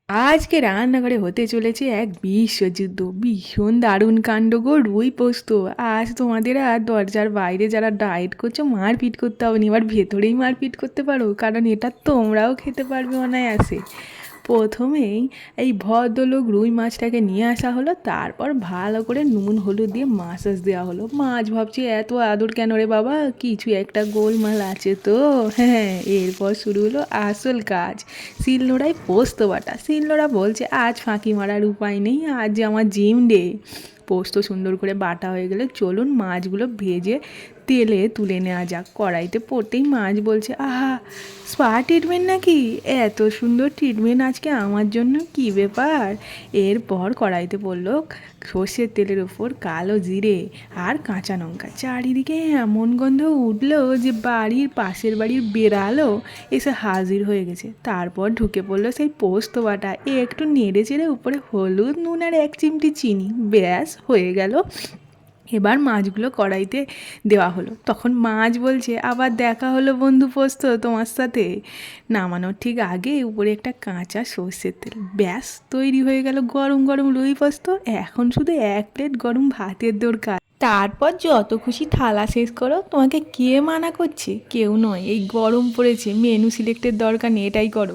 আজকে রান্নাঘরে হতে চলেছে এক বিশ্বযুদ্ধ। ভীষণ দারুণ কাণ্ড গো, রুই পোস্ত। আজ তোমাদের আর দরজার বাইরে যারা ডায়েট করছো মারপিট করতে হবে না, এবার ভেতরেই মারপিট করতে পারো, কারণ এটা তোমরাও খেতে পারবে অনায়াসে। প্রথমেই এই ভদ্রলোক রুই মাছটাকে নিয়ে আসা হলো, তারপর ভালো করে নুন হলুদ দিয়ে মাসাজ দেওয়া হলো। মাছ ভাবছি এত আদর কেন রে বাবা, কিছু একটা গোলমাল আছে তো। হ্যাঁ, এরপর শুরু হলো আসল কাজ, শিলনোড়ায় পোস্ত বাটা। শিলনোড়া বলছে আজ ফাঁকি মারার উপায় নেই, আজ আমার জিম ডে। পোস্ত সুন্দর করে বাটা হয়ে গেলে চলুন মাছগুলো ভেজে তেলে তুলে নেওয়া যাক। কড়াইতে পড়তেই মাছ বলছে, আহা, স্পা ট্রিটমেন্ট নাকি? এত সুন্দর ট্রিটমেন্ট আজকে আমার জন্য, কি ব্যাপার? এরপর কড়াইতে পড়লো সর্ষের তেলের ওপর কালো জিরে আর কাঁচা লঙ্কা। চারিদিকে এমন গন্ধ উঠলো যে বাড়ির পাশের বাড়ির বেড়ালও এসে হাজির হয়ে গেছে। তারপর ঢুকে পড়লো সেই পোস্ত বাটা, একটু নেড়ে চেড়ে উপরে হলুদ, নুন আর এক চিমটি চিনি, ব্যাস হয়ে গেল। এবার মাছগুলো কড়াইতে দেওয়া হলো, তখন মাছ বলছে, আবার দেখা হলো বন্ধু পোস্ত তোমার সাথে। নামানোর ঠিক আগে উপরে একটা কাঁচা সর্ষের তেল, ব্যাস তৈরি হয়ে গেল গরম গরম রুই পোস্ত। এখন শুধু এক প্লেট গরম ভাতের দরকার, তারপর যত খুশি থালা শেষ করো। তোমাকে কে মানা করছে? কেউ নয়, এই গরম পড়েছে, মেনু সিলেক্টের দরকার নেই, এটাই করো।